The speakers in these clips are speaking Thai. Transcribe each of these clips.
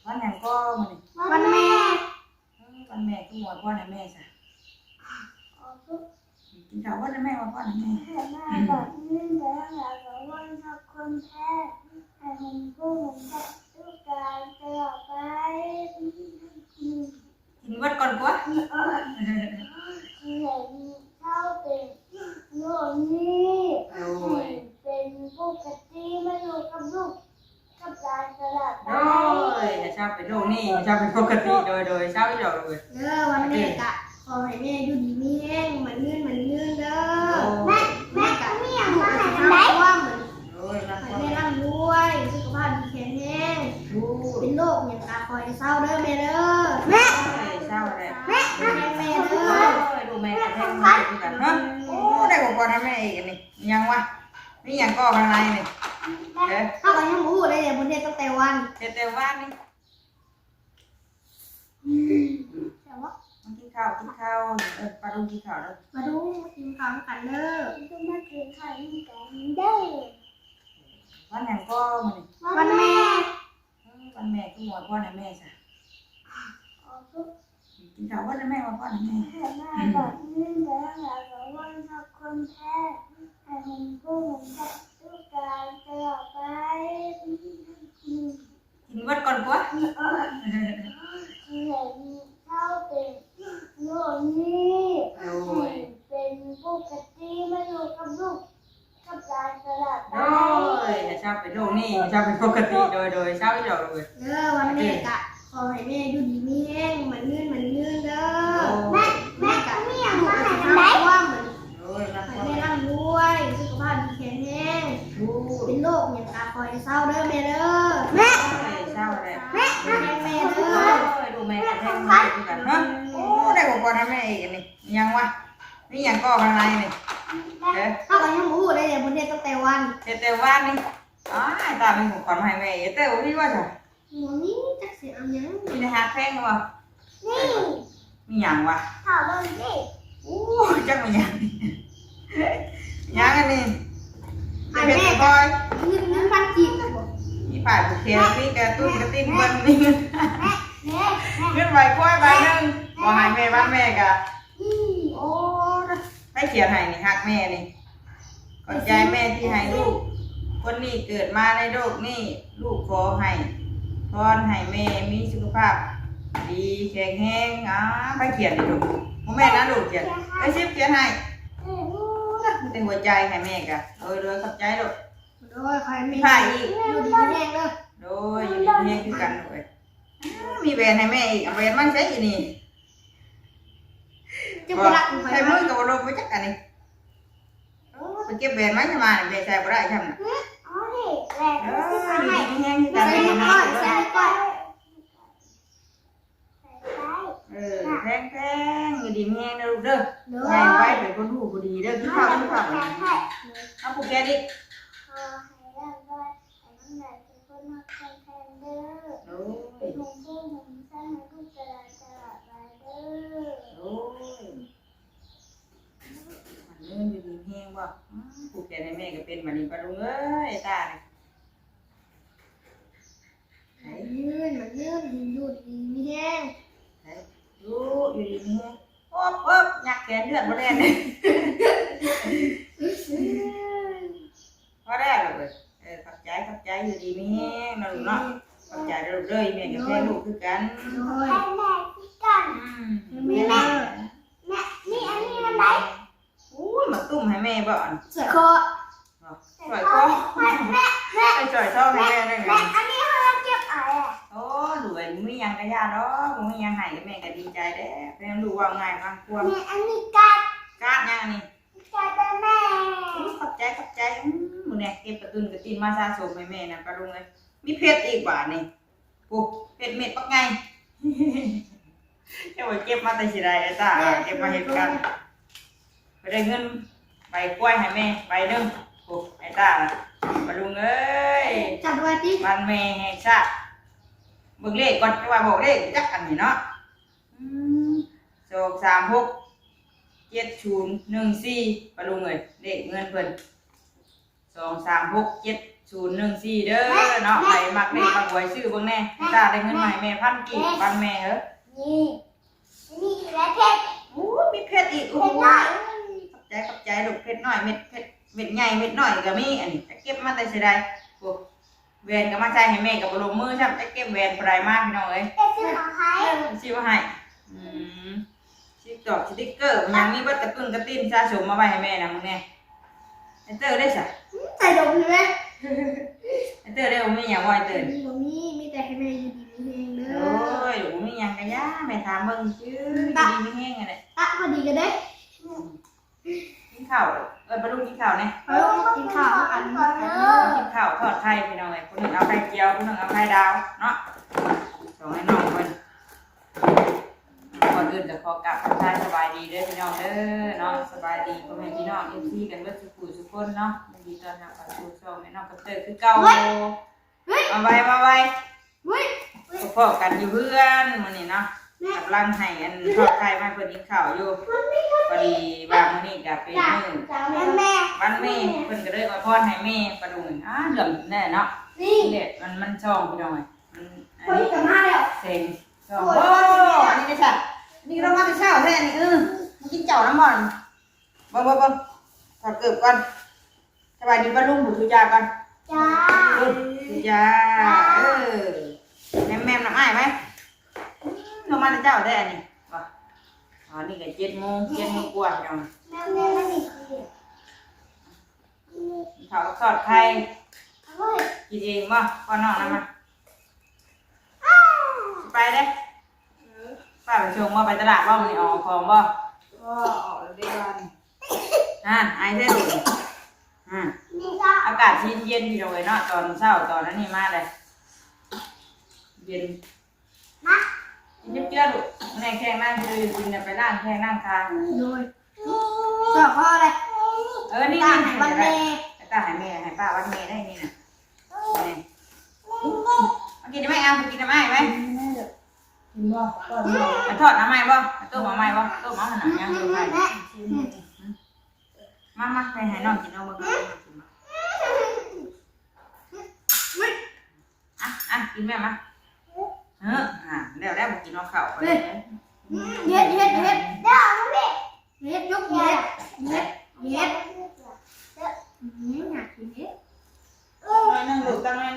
วันหยังก็มื้อนี้วันแม่วันแม่คือหมดพ่อให้แม่ซะกินข้าววันแม่ว่าพ่อให้แม่แบบนี้แล้วแบบว่าถ้าคนแพ้ให้ผมพูดผมจะต้องการตลอดไปกินวัดก่อนกว่าเห็นเท่าเป็นโน่นนี่เป็นปกติมาอยู่กับลูกกับหลานตลอดไปอย่าชอบไปโน่นนี่อย่าชอบไปปกติโดยชอบอีดอกเลยวันแม่กะขอให้แม่อยู่ดีมีแห้งเหมือนเงื่อนเด้อแม่กะไม่อยากมาให้ได้ว่าเหมือนให้แม่ร่ำรวยสุขภาพดีแข็งแรงเป็นโรคอย่างตาคอยเศร้าเด้อแม่เด้อแม่เศร้าอะไรแม่เด้อดูแม่กับแม่มาดูกันเนาะโอ้ได้ของก่อนให้แม่อีกนี่ยังวะนี่ยังก็ข้างในนี่เขาก็ยังพูดได้อย่างบนเทศตั้งแต่วันแต่ว่านี่แต่ว่ากินข้าวปลาดุกกินข้าวแล้วมาดูกินข้าวกันเด้อต้องมากินข้าวกันเด้อวันหยังก็มื้อนี้วันแม่วันแม่คือหมดพ่อให้แม่ซะกินข้าววันแม่ว่าพ่อให้แม่แบบนี้แล้วแบบว่าถ้าคนแพ้ให้ผมพูดผมจะต้องการตลอดไปกินวัดก่อนกว่าเห็นเท่าเป็นโน่นนี่เป็นปกติมาอยู่กับลูกกับหลานตลอดไปอย่าชอบไปโน่นนี่อย่าชอบไปปกติโดยชอบอีดอกเลยวันแม่กะขอให้แม่อยู่ดีมีแห้งเหมือนเงื่อนเด้อแม่กะไม่อยากมาให้ได้ว่าเหมือนให้แม่ร่ำรวยสุขภาพดีแข็งแรงเป็นโรคอย่างตาคอยเศร้าเด้อแม่เด้อเศร้าอะไรแม่เด้อดูแม่กับแม่มาดูกันเนาะโอ้ได้ของก่อนให้แม่อีกนี่ยังวะนี่ยังก็ข้างในนี่เขาก็ยังพูดได้อย่างบนเทศตั้งแต่วันแต่ว่านี่ตาเป็นของขวัญให้แม่แต่ว่าพี่ว่าจ้ะนี่จักเสียงยังมีในหาแพงวะนี่มีอย่างวะถามเลยนี่โอ้จังมีอย่างยังอันนี้แม่คอยเงินพันกีบมีฝ่ายบุกเขียนนี่กระตุ้นกระติ้นเบิ้ลนี่เงินไหวกล้วยใบหนึ่งบอกให้แม่บ้านแม่กะโอ้ให้เขียนให้นี่ฮักแม่นี่ขอบใจแม่ที่ให้ลูกคนนี้เกิดมาในโลกนี้ลูกขอให้พรให้แม่มีสุขภาพดีแข็งแรงไปเขียนเลยลูกแม่นะลูกเขียนไอ้ชิปเขียนให้เป็นหัวใจให้แม่กะโดยขอบใจลูกโดยใครมีผ่าอีกอยู่ดีแห้งเลยโดยอยู่ดีแห้งคือกันเลยมีแหวนให้แม่อีกแหวนมันใช้อีนี่ใช้มือกับลมไปจักกันนี่ไปเก็บแหวนไหมจะมาแม่ใส่บ่ได้ใช่ไหมอ๋อนี่แหวนอยู่ดีแห้งคือกันแพงอยู่ดีแห้งนะลูกเด้อใหญ่ไว้เป็นคนหูพอดีเด้อที่ข้าวเอาผูกแกดิเป็นหงผู้หงสร้างให้ลูกตลอดไปเด้อมันเลื่อนอยู่ดีแห้งบ่ผูกแกให้แม่ก็เป็นมันนี่ปะลุงเอ้ยตาเนี่ยมันเลื่อนอยู่ดีมีแห้งอยู่ดีแห้งป๊บยักแขนเลือดบ่แน่เลยพอได้เลยขอบใจอยู่ดีไม่แห้งนะลูกเนาะขอบใจเราเลยแม่กับแม่ลูกคือกันแม่คือกันแม่นี่อันนี้มันไหนมาตุ้มให้แม่บ่อนสวยคอสวยคอไปสวยท่อให้แม่ได้ไงอันนี้เขาเก็บอะไรโอ้ดูไอ้ไม่ยังกระยาเนาะไม่ยังให้แม่ก็ดีใจเด้แม่ดูว่าง่ายบางควมอันนี้การ์ดยังอันนี้การ์ดแม่ขอบใจมึงเนี่ยเก็บกระตุ้นมาสะสมให้แม่นะปลาลุงเลยมีเพชรอีกบาทนี่ปุ๊บเพชรเม็ดปักไงเจ้าไปเก็บมาแต่สิไรไอ้ตาเก็บมาเห็นกันไปได้เงินใบกล้วยให้แม่ใบหนึ่งปุ๊บไอ้ตาปลาลุงเอ้ยจัดไว้ที่บ้านแม่แห่งชาติเบิ่งเลขก่อนจะว่าบอกเลขจักอันนี้เนาะ2367014ปลาลุงเอ้ยเลขเงินเพิ่น2367014 014เด้อเนาะไปมักเลขมักหวยซื้อเบิ่งแน่จ้าได้เงินมาให้แม่พันกีบบ้านแม่เอ้อ นี่และเพชร โอ้มีเพชรอีกโอ้ขอบใจลูกเพชรน้อยเม็ดเพชรเม็ดใหญ่เม็ดน้อยก็มีอันนี้จะเก็บมาแต่สิได้โอ้แหวนก็มาใช้ให้แม่ก็บ่ลงมือซ้ํจะเก็บแหวนปลายมากพี่น้องเอ้ย เป็นชื่อของใคร สิว่าให้สิดอกสติ๊กเกอร์ยังมีเบิดกระตุ้นกระติ้นสะสมมาไว้ให้แม่นะมึงแน่ไอ้เตอร์ได้ซะ ใส่ดมใช่ไหม ไอ้เตอร์ได้บ่มีหยังบ่ไอ้เตอร์ มีแต่ให้แม่อยู่ดีมีเองเด้ โอ้ อย บ่มีหยังก็ย่าแม่ถามเบิ่งซื่อดีมีแฮงอันนี้ พอดีกันได้ กินข้าวบ่ลูกกินข้าวแน่ เอากินข้าวกัน กินข้าวทอดไข่พี่น้องเอ้ยคนหนึงเอาไข่เจียวคนหนึงเอาไข่ดาวเนาะส่งให้น้องเพิ่นก่อนอื่นก็ขอกราบทักทายสบายดีเด้อพี่น้องเด้อเนาะสบายดีพ่อแม่พี่น้อง FC กันเบิดทุกผู้ทุกคนเนาะยินดีต้อนรับเข้าสู่ช่องแม่น้องกระเตยคือเก่ามาไว้ เฮ้ย พอกันอยู่เพื่อนมื้อนี้เนาะกำลังให้อันทอดไข่มาเพิ่นกินข้าวอยู่พอดีว่ามื้อนี้ก็เป็นมื้อ แม่ วันแม่เพิ่นก็เลยอวยพรให้แม่ปะดุงเหลื่อมแน่เนาะ นี่ เด็ดมันช่องพี่น้องเอ้ยมันอั คน น นี้ นี้กลับมาแล้ว เซ็งช่องโอ้อันนี้ได้ซะนี่เรามาแต่เช้าแท้นี่มันกินเจ้าน้ำบ่อนบ่ถอดเกือบก่อนสบายดีป่ะลุงผู้ทุยาก่อน จ้า ทุยาแม่น้ำอ้ายไหมเรามาแต่เช้าแท้นี่บ่อ๋อนี่ก็7 โมงกว่าพี่น้อง แม่ไม่มี เขาก็ทอดไข่กินเองบ่ก่อนนอนนะมาไปเด้ป้าไปชงว่าไปตลาดบ่มันนี่ออกของบ่ก็ออกแล้วได้วันไอ้เด้ออากาศเย็นพี่น้องเอ้ยเนาะตอนเช้าตอนนั้นนี่มาเลยเย็นกินเยอะๆลูกแม่แข้งนั่งคือกินไปล้างแข้งนั่งคา โดยเจ้าพ่อเลย นี่ ตาไหนวันเมย์ ตาให้แม่ให้ป้าวันเมย์ได้นี่น่ะนี่มากินได้ไหมกินได้ไหมกินบ่ก่อนบ่ทอดน้ำไหมบ่ต้มน้ำไหมบ่ต้มเอาขนาดยังดูไปมาไปให้น้องกินเอาบ่ก่อนกินแม่มาเดี๋ยวบ่กินเอาข้าวไป เฮ็ดเดี๋ยวพี่เฮ็ดยกเฮ็ดอยากกินเฮ็ด นั่งลูกตั้งนั่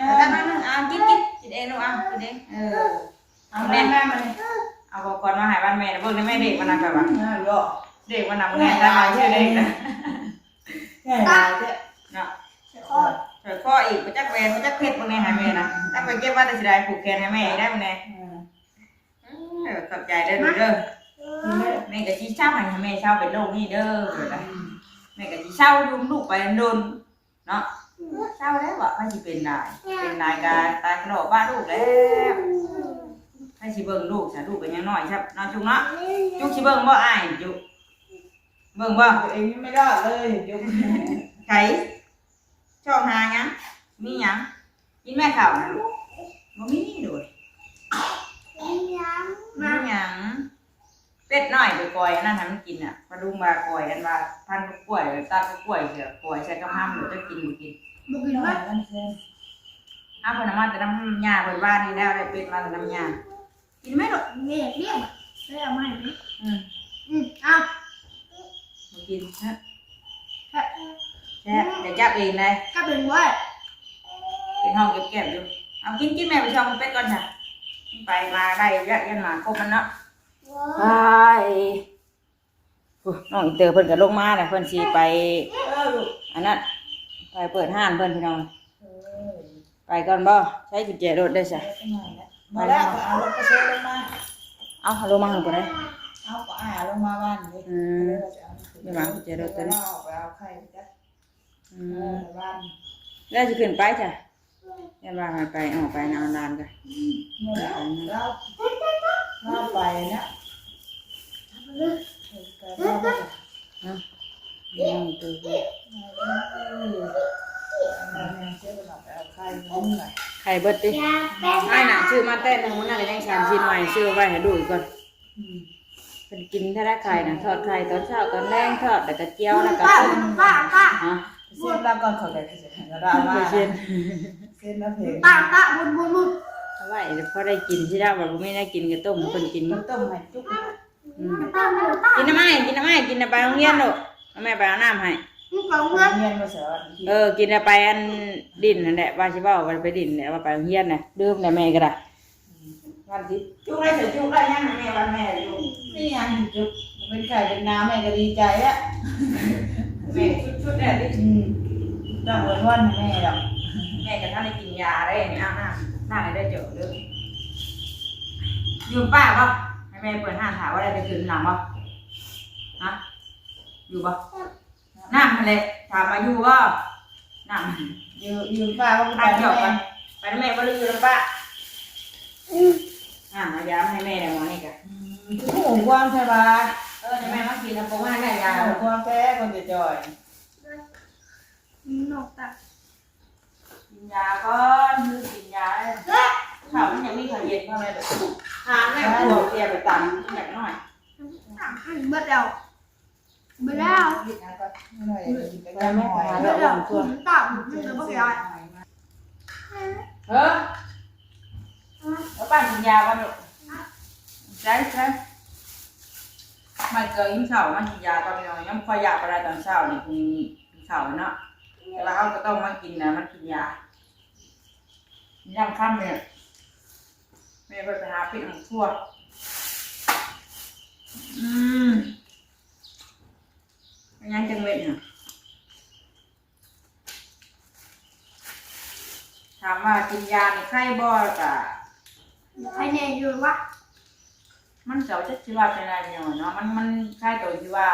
งกินเองลูกกินเองเอาแน่มาเลยเอาก่อนมาหายบ้านแม่นะเบิ่งได้แม่เด็กมันนั่งแบบว่าเด็กมันนำแง่ได้มาชื่อเด็กนะเนาะเถิดข้ออีกมาจักแวนมาจักเพชรมันไงหายแม่นะจักไปเก็บว่าแต่สิได้ผูกแขนให้แม่ได้มันไงขอบใจเด้อเด้อแม่ก็ชี้เช่าให้แม่เช่าเป็นโรคนี่เด้อแม่ก็ชี้เช่าดูลูกไปโดนเนาะเช่าแล้วว่าไม่สิเป็นได้การตายกระโดดบ้านลูกแล้วให้สิเบิ่งลูกจ้ะลูกเป็นยังน้อยครับน้องจุ๊เนาะจุ๊สิเบิ่งบ่อ้ายจุ๊เบิ่งบ่ตัวเองไม่รอดเลยจุ๊ไข่ช่องหายังมีหยังกินแม่ข้าวนะลูกบ่มีโดดมีหยังเป็ดน้อยไปก่อยนั่นให้มันกินอ่ะปลาดุงมาก่อยกันว่าพันกล้วยตัดกล้วยเสือก่อยใส่กระห้ำหรือจะกินบ่กิน บ่กินว่า เพิ่นมาแต่น้ำยาเพิ่นว่านี่แล้วได้เป็ดมาแต่น้ำยากินไหมลูก แม่เลี้ยงได้เอามาให้มั้ยเอา บ่กินฮะแช่แต่จับเองเลย ก็เป็นว่า เป็นห้องเก็บอยู่เอากินแม่ไปช่องเป็ดก่อนจ้ะไปมาได้เยอะยันมาครบมันเนาะไปน้องอินเตอร์เพิ่นก็ลงมาแล้วเพิ่นสิไปอันนั้นไปเปิดห้านเพิ่นพี่น้องไปก่อนบ่ใช้กุญแจรถได้จ้ะมาแล้วเอารถกระเช้าลงมาเอาลงมาหั่นบ่ได้เอาก็ลงมาบ้านนี่นี่มากุญแจรถตัวนี้ไปเอาไข่จ้ะบ้านแล้วสิขึ้นไปจ้ะยันว่าไปออกไปนานๆกันเราไปนะยังตัวไข่เบิดดิไอ้น่ะชื่อมาเต้นมันน่าจะยัง3 ชิ้นใหม่ชื่อไว้ให้ดูอีกก่อนเป็นกินถ้าได้ไข่น่ะทอดไข่ตอนเช้าตอนแรงทอดแล้วก็เจียวแล้วก็ต้มฮะ เส้นแล้วก่อนเขาได้เส้นก็ได้มาเส้นแล้วเพลง ตาบุญ เอาไว้พอได้กินที่เราแบบไม่ได้กินก็ต้มให้คนกิน ต้มให้จุก กินน้ำไม้กินน้ำไม้กินไปโรงเรียนลูกแม่ไปเอาน้ำให้ มึงกับเพื่อน เรียนมาเสือ กินไปอันดินนั่นแหละว่าชิบ่าวไปดินแหละว่าไปโรงเรียนน่ะดื่มแหละแม่ก็ได้ วันที่จุกได้เสร็จจุกได้ยังแม่วันแม่จุกนี่ยังจุกเป็นไข่เป็นน้ำแม่ก็ดีใจอ่ะแม่ชุดเนี่ยต้องวันแม่หรอกแม่กับท่านได้กินยาได้เนี่ยหน้าได้เจาะเลยอยู่ป้าป่ะให้แม่เปิดห้างถามว่าได้ไปคืนหลังป่ะฮะอยู่ป่ะน้ำทะเลถามมาอยู่ก็น้ำอยู่ป้าว่าไปเจาะกันไปแม่ก็ลืมแล้วป้ามาย้ำให้แม่ได้หมอนี่กันผู้หงความใช่ป่ะจะแม่มากินแล้วผมว่าได้ยาความแพ้คนจะจ่อย นกตา กินยาก่อนคือกินยาข่าวมันยังมีข่าวเย็นเข้ามาเลยทานแม่ปวดเสียไปตันอย่างน้อย เบิดแล้ว แล้วแม่พาเราลงตัว ตามันจะบ่ได้ แล้วป้ากินยาก่อนลูกใช่มันเกินเช้ามันกินยาก่อนหน่อยยังคอยยาอะไรตอนเช้านี่กินเช้าเนาะแต่ว่าเขาก็ต้องมากินนะมันกินยาย่ำค่ำเนี่ยแม่ไปหาปิดของทั่วยังจังเวทเนี่ยถามว่ากินยาในไข้บ่กะ ใครแน่อยู่วะ มันเจ้าจะชื่อว่าเป็นอะไรเนาะมันไข้ตัวที่ว่า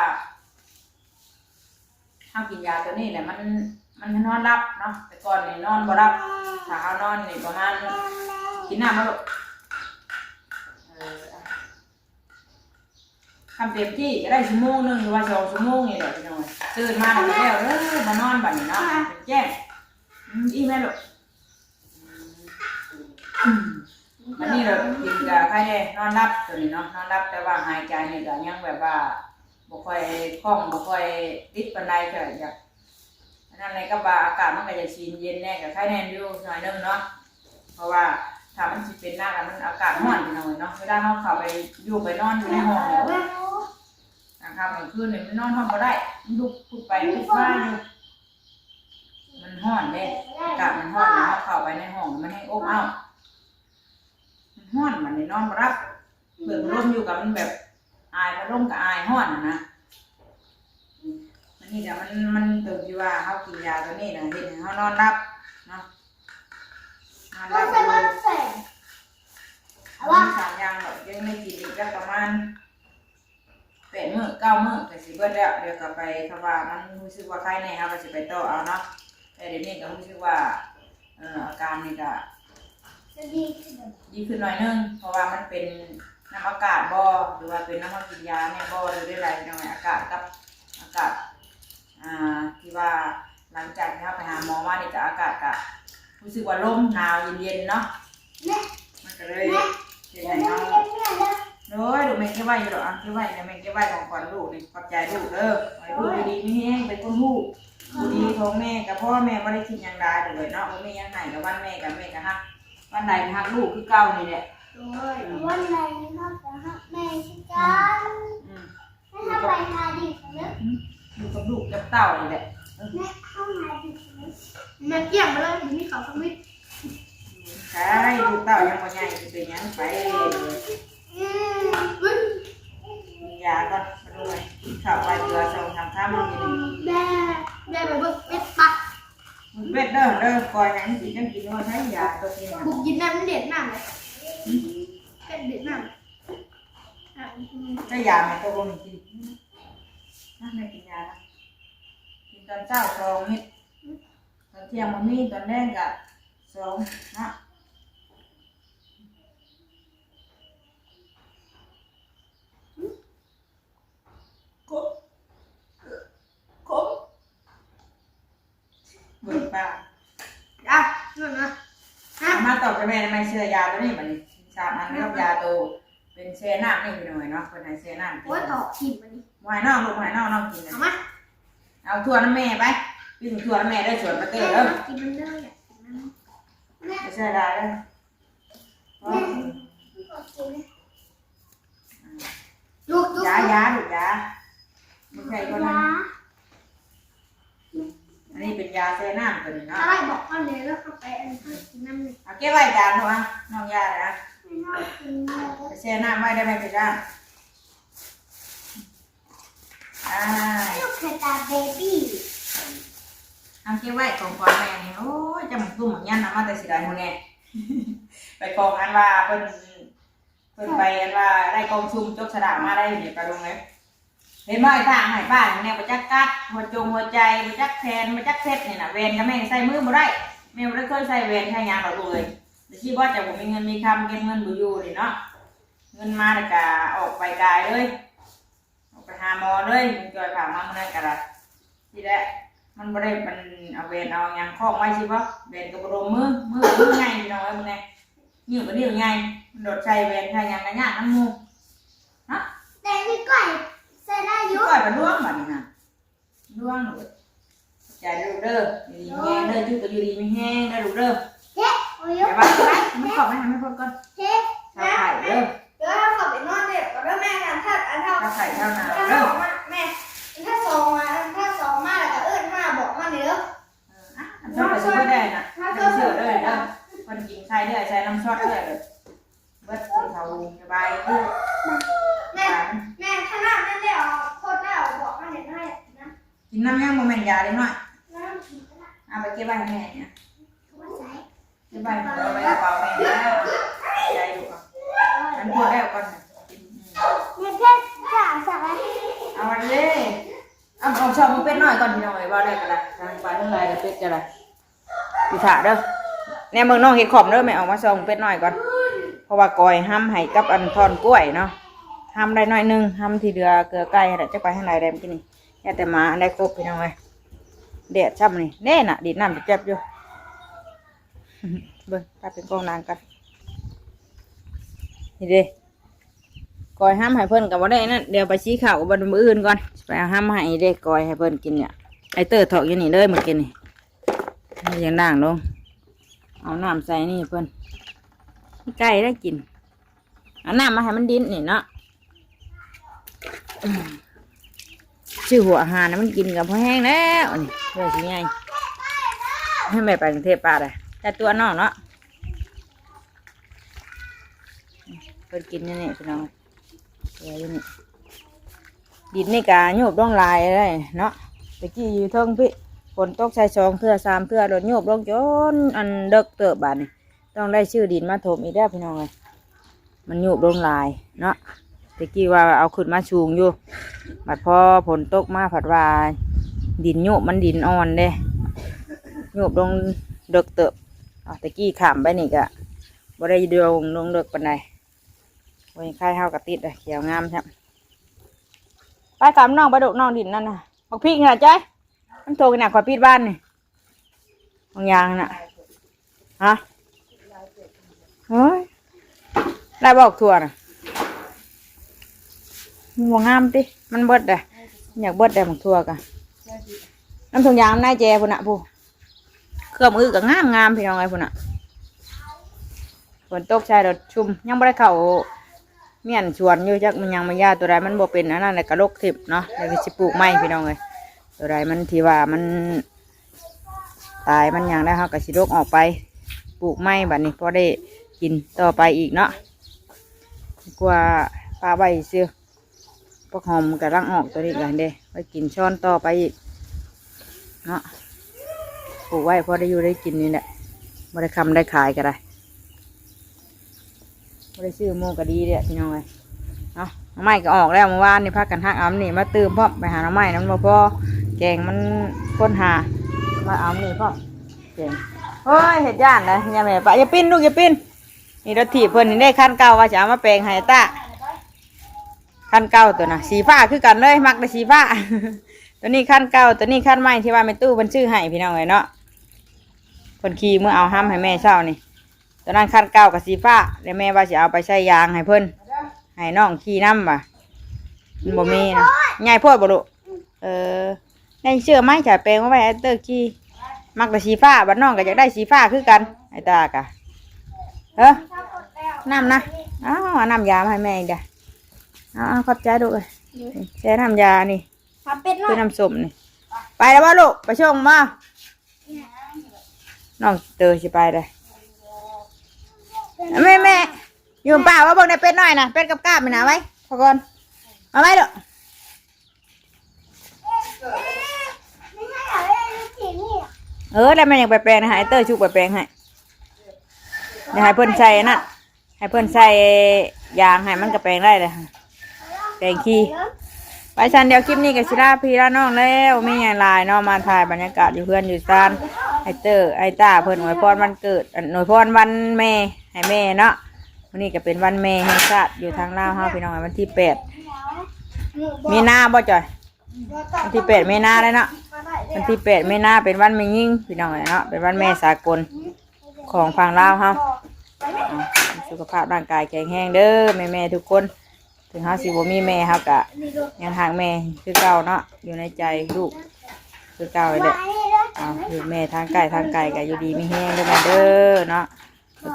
ถ้ากินยาตัวนี้แหละมันนอนรับเนาะแต่ก่อนนี่นอนบ่รับถ้าเขานอนนี่ประมาณกินน้ำแล้วทำเต็มที่ก็ได้ชั่วโมงนึงหรือว่า2 ชั่วโมงนี่แหละพี่น้องตื่นมาแล้วมานอนบัดนี้เนาะแจ้งอีแม่ลูกอันนี้เรากินกับใครเนี่ยนอนรับตัวนี้เนาะนอนรับแต่ว่าหายใจนี่ก็ยังแบบว่าบ่ค่อยคล่องบ่ค่อยติดปานใดก็อยากนั่นในก็ว่าอากาศมันก็จะชื้นเย็นแน่กับใครแน่อยู่หน่อยนึงเนาะเพราะว่าถ้ามันสิเป็นหน้ากันมันอากาศร้อนอยู่หน่อยเนาะเวลาเราเข้าไปอยู่ไปนอนอยู่ในห้องเนี่ยนะครับกลางคืนเนี่ยมันนอนห้องบ่ได้มันลุกขึ้นไปลุกมาอยู่มันร้อนเด้อากาศมันร้อนแล้วเราเข้าไปในห้องมันให้อบอ้าวห้อนมันนี่นอนบ่รับเปิดพัดลมอยู่กับมันแบบอายพัดลมกับอายห้อนนะมันนี่เดี๋ยวมันเติมอยู่ว่าเขากินยาตัวนี้นะเห็นเขานอนรับเนาะนอนรับเลยว่า3 อย่างหรอกยังไม่กินอีกแล้วประมาณ8 มื้อ 9 มื้อก็สิเบิดแล้วเดี๋ยวก็ไปคำว่ามันรู้สึกว่าไข้แน่เขาก็สิไปต่อเอาเนาะแต่เดี๋ยวนี้ก็รู้สึกว่าอาการนี่ก็ดีขึ้นหน่อยนึงเพราะว่ามันเป็นน้ำอากาศบ่หรือว่าเป็นน้ำกินยาเนี่ยบ่หรือได้ไรหน่อยอากาศกับอากาศที่ว่าหลังจากที่เราไปหาหมอมานี่ก็อากาศก็รู้สึกว่าลมหนาวเย็นๆเนาะมันก็เลยเป็นไงเนาะโดยดูแม่เก็บไว้อยู่หรอเก็บไว้เนี่ยแม่เก็บไว้ของขวัญลูกนี่ขอบใจลูกเด้อไว้ลูกดีๆนี่แห้งเป็นคนลูกดีของแม่กับพ่อแม่ไม่ได้กินยังได้เลยเนาะไม่ยังไงกับวันแม่กับแม่กับฮักวันไหนฮักลูกคือเก่านี่แหละวันไหนเขาจะหักแม่ชิกันให้เขาไปหาดิบเนื้อ อยู่กับลูกกับเต่านี่แหละ แม่เข้าหาดิบเนื้อแม่เกี่ยงมาเลยมีเขาสมิธ ใช่ลูกเต่ายังบ่ใหญ่จะเป็นยังไปยาก่อนมาด้วยข่าวไปเกลือส่งทำข้าวมันกิน แม่ไปเบิกเป็ดปัก มันเป็ดเด้อคอยยังกินยังกินว่าใช้ยาตัวนี้นะ บุกยินน้ำเด็ดน้ำเลยเป็ดเด็ดน้ำ ใช้ยาไหมตัวบนกินน่าไม่กินยาละกินตอนเช้า2 เม็ดตอนเที่ยงมันมีตอนแรกก็2นะเบิกปาก อ่ะนั่นนะ มาตอบกับแม่ไม่เชื่อยาตัวนี้บัดนี้3 อันกับยาตัวเป็นเซน่านี่ไปหน่อยเนาะคนไหนเซน่า โอ้ยต่อขีดมันนี่ วายนอกลูกวายนอกน้องกินนะ เอามา เอาทั่วน้ำแม่ไปปี ปิ้งถั่วแม่ได้สวนปาเต้เด้อ กินมันเด้ออยากกินมัน ไม่ใช่ได้เด้อ ลูก ยาลูกยาไม่ใช่คนนั้นอันนี้เป็นยาแช่น้ำตัวนี้เนาะ อะไรบอกพ่อเลยแล้วเข้าไปอันข้างกินน้ำเลย เอาเก็บไว้จานเถอะน้องยานะ ไม่น่ากินเลย แช่น้ำไว้ได้ไหมพี่จ้า ลูกเคยตาเบบี้ เอาเก็บไว้ของพ่อแม่นี่โอ้ยจำตุ่มยันนะมาแต่สิได้หมดแน่ไปกองอันว่าเพิ่นไปอันว่าได้กองชุมจกสระมาได้เนี่ยไปลงเลยเห็นบ่ไอ้ทางให้บ้านเนี่ยบ่จักกัดหัวใจบ่จักแขนบ่จักเซ็ตนี่น่ะเวรก็แม่ใส่มือบ่ได้แม่บ่ได้เคยใส่เวรใช้ยางดอกลูกเลยแต่ที่บ่จะบ่มีเงินมีคำเก็บเงินบ่อยู่นี่เนาะเงินมาแล้วก็ออกไปกายเลยออกไปหาหมอเลยมันจอยผ่ามามื้อนั้นก็ได้ที่แรกมันบ่ได้มันเอาเวรเอาหยังคล้องไว้สิบ่เวรก็บ่รวมมือใหญ่พี่น้องเอ้ยมื้อนี้นิ้วก็นิ้วใหญ่มันโดดใส่เวรใช้หยังก็ยากนำหมู่เนาะ แต่พี่ก้อยใส่ได้ยุ ก่อยเป็นร่วงแบบนี้นะร่วงหนูใจดูเด้ออยู่ดีแห้งเด้อจุกก็อยู่ดีไม่แห้งได้ดูเด้อ เฮ้โอ้ย แต่ว่าไม่ขอบไม่ทำให้พ้นก่อน เฮ้ ชาวไข่เด้อ เดี๋ยวเราขับไปนอนเด็กก่อนแล้วแม่กันถ้าอันเท่า ชาวไข่ชาวนา ถ้า เด้อ สองมาแม่ถ้าสองมาแล้วก็ห้าบอกมาเนื้อ ชอบไปช่วยได้นะเป็นเชื่อเด้อเด้อคนกินไข่เด้อใช้น้ำซอสเด้อเบิดเขาสบายคือ แม่ถ้าหน้าแม่ได้เอาโคตรได้เอาบอกมาเนื้อให้นะ กินน้ำยังโมเมนต์ยาได้หน่อย น้ำกินก็ได้ เอาไปเก็บไว้ให้แม่เนี่ย เขาว่าใส่ เก็บไว้เอาไว้กระเป๋าแม่นะใจดูก่อนอันพูดแล้วก่อน เนี่ยแค่สั่งอะไร เอาวันเลยเอาชอบมึงเป็ดหน่อยก่อนพี่น้องเลยว่าได้ก็ได้ทางไปทั้งไรแต่เป็ดจะไรพี่ถาเด้อแน่เมืองน้องเห็ดขอบเด้อแม่ออกมาซองเป็ดหน่อยก่อนเพราะว่ากอยห้ำให้กับอันทอนกล้วยเนาะห้ำได้หน่อยนึงห้ำที่เดือเกลือไก่อะไรจะไปทางไรแดมกินนี่แค่แต่มาได้ครบพี่น้องเลยเด็ดช่ำนี่แน่น่ะดีดน้ำจะเจ็บอยู่เบิ้งถ้าเป็นกองนางกันนี่เด้กอยห้ำให้เพิ่นกับว่าได้นั่นเดี๋ยวไปชี้ข่าวกับบรรมืออื่นก่อนไปเอาห้ำให้เด้กอยให้เพิ่นกินเนี่ยไอเตอร์ถอกอยู่นี่เลยเมื่อกี้นี่ยังด่างลงเอาน้ำใส่นี่เพิ่นไก่ได้กินเอาน้ำมาให้มันดิ้นนี่เนาะชื่อหัวอาหารนะมันกินกับพอแห้งแล้วนี่เรื่องสิไงให้แม่ไปกรุงเทพป้าเลยแต่ตัวน้องเนาะเพิ่นกินนี่พี่น้องนี่ดินนี่กาโยบร่องลายเลยเนาะตะกี้อยู่เทิงพี่ฝนตกใส่2 เทื่อ 3 เทื่อโดนโยบร่องจนอันเด็กเติบบานนี่ต้องได้ชื่อดินมาถมอีกแล้วพี่น้องเลยมันโยบร่องลายเนาะตะกี้ว่าเอาขึ้นมาชูงอยู่บัดพอฝนตกมาผัดว่าดินโยบมันดินอ่อนเด้โยบลงเด็กเติบตะกี้ขามไปนี่กะบ่ได้เดืองลงเด็กปานใดวันนี้ใครเฮากระติดเขียวงามครับไปกำน้องไปดุน้องดินนั่นน่ะบอกพี่ขนาดใจมันโตขนาดขวาปีดบ้านนี่บางอย่างน่ะฮะเฮ้ยได้บอกถั่วน่ะมันบ่งามติมันเบิดเลยอยากเบิดได้บอกถั่วกันน้ำถุงยางนายแจพุ่นน่ะผู้เครื่องมือก็งามพี่น้องไงพุ่นน่ะฝนตกใช่รถชุ่มยังไม่ได้เข้าเมียนชวนอยู่จักมันยังไม่ยาตัวใดมันบ่เป็นอันนั้นเลยกระโลกทิพเนาะเลยสิปลูกไม้พี่น้องเลยตัวใดมันที่ว่ามันตายมันยังได้เขากระสิโรกออกไปปลูกไม้บัดนี้พอได้กินต่อไปอีกเนาะกว่าปลาใบเสือพวกหอมกระลังออกตัวนี้กันเด้ไปกินช้อนต่อไปอีกเนาะปลูกไว้พอได้อยู่ได้กินนี่แหละไม่ได้คำได้ขายก็ได้ไม่ได้ซื้อโมก็ดีเด้พี่น้องเลยเนาะน้ำไม้ก็ออกแล้วเมื่อวานนี่พักกันหักเอานี่มาเติมพ่อไปหาน้ำไม้น้ำมาพ่อแกงมันค้นหามาเอานี่พ่อแกงเฮ้ยเห็ดย่านนะยาแม่ปะอย่าปิ้นลูกอย่าปิ้นนี่รถถีบเพิ่นนี่ได้ขั้นเก่าว่าจะเอามาแปลงให้ตาขั้นเก่าตัวน่ะสีฟ้าคือกันเลยมักได้สีฟ้า ตัวนี้ขั้นเก่าตัวนี้ขั้นใหม่ที่ว่าเป็นตู้เป็นชื่อให้พี่น้องเลยเนาะคนขี่เมื่อเอาห้ำให้แม่เช่านี่ตอนนั้นขั้นเก่ากับสีฟ้าแล้วแม่ว่าจะเอาไปใช้ยางให้เพิ่นให้น้องขี่น้ำบ่ะมันบ่มีนะใหญ่โพดบ่ลูก ได้เชื่อไหมจ่าแปลงว่าไว้ไอ้เตอร์กี้มักแต่สีฟ้าบ้านน้องก็อยากได้สีฟ้าคือกันไอ้ตากะน้ำนะอ้าวน้ำยามาให้แม่อีกเด้อเอาขอบใจดูเลยแช่น้ำยานี่ ทำเป็ดหน่อ คื ย อน้ำส้มนี่ไปแล้วว่าลูกไปชงมาน้องเตอร์สิไปเลยแม่อยู่ป่าว่าเบิ่งในเป็ดหน่อยนะเป็ดกับกาบไปหนาไว้พอก่อนเอาไว้เด้อ ไม่ใช่อะไรนี่สินี่ แล้วมันยังไปแปลงนะฮะไอ้เตอร์ชุกไปแปลงให้อย่าให้เพิ่นใส่นั่นให้เพิ่นใส่ยางให้มันก็แปลงได้เลยค่ะแปลงขี้ไปชันเดียวคลิปนี้กับชิลาพี่ละน้องแล้วไม่ยังลายเนาะมาถ่ายบรรยากาศอยู่เพื่อนอยู่ซานไอ้เตอร์ไอ้ตาเพิ่นหน่วยพรวันเกิดหน่วยพรวันแม่ให้แม่เนาะวันนี้ก็เป็นวันแม่แห่งชาติอยู่ทางลาวเฮาพี่น้องวันที่8มีนาบ่จ่อยวันที่8มีนาเลยเนาะวันที่8มีนาเป็นวันแม่ยิ่งพี่น้องเนาะเป็นวันแม่สากลของฝั่งลาวเฮาสุขภาพร่างกายแข็งแรงเด้อแม่ๆทุกคนถึงเฮาสิบ่มีแม่เฮาก็ยังห่างแม่คือเก่าเนาะอยู่ในใจลูกคือเก่าเลยแหละอยู่แม่ทางไก่ก็อยู่ดีมีแห้งเด้อแม่เด้อเนาะ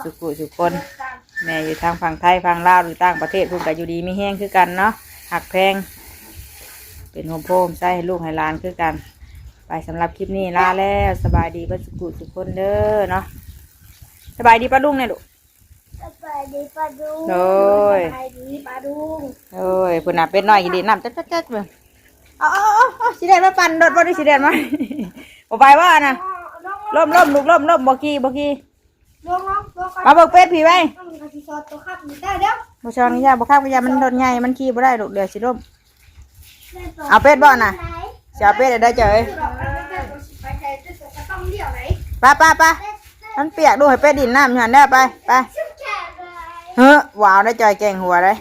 สุขุสุขคนแม่อยู่ทางฝั่งไทยฝั่งลาวหรือต่างประเทศพวกก็อยู่ดีมีแห้งคือกันเนาะหักแพงเป็นโฮมโพมใส่ให้ลูกให้หลานคือกันไปสำหรับคลิปนี้ลาแล้วสบายดีเบ่สุขุสุขคนเด้อเนาะสบายดีป้าลุงเนี่ยลูก สบายดีปลาดุง โดย สบายดีปลาดุง โอ้ยพุ่นน่ะเป็นน้อยกินดีน้ำจัดเบิ่งเอาสิเด็ดมาปั่นรถบ่ได้สิเด็ดมา บ่ไปว่านะล่มลูกล่มบ่กี้ลงมาเบิกเป็ดพี่ไว้ ต้องมีกระสีซอสตัวขับอยู่ได้เด้อ บ่ชอนนี่ย่าบ่คักบ่ย่ามันรถใหญ่มันขี่บ่ได้ลูกเดี๋ยวสิล่มเอาเป็ดบ่น่ะสิเอาเป็ดได้เจ้ย ไปใช้จะต้องเดี่ยวไหน ไปมันเปียกดูให้เป็ดดินน้ำอยู่หั่นได้ไป ชุดแขกเลย เฮ้อว้าวได้จ่อยแกงหัวได้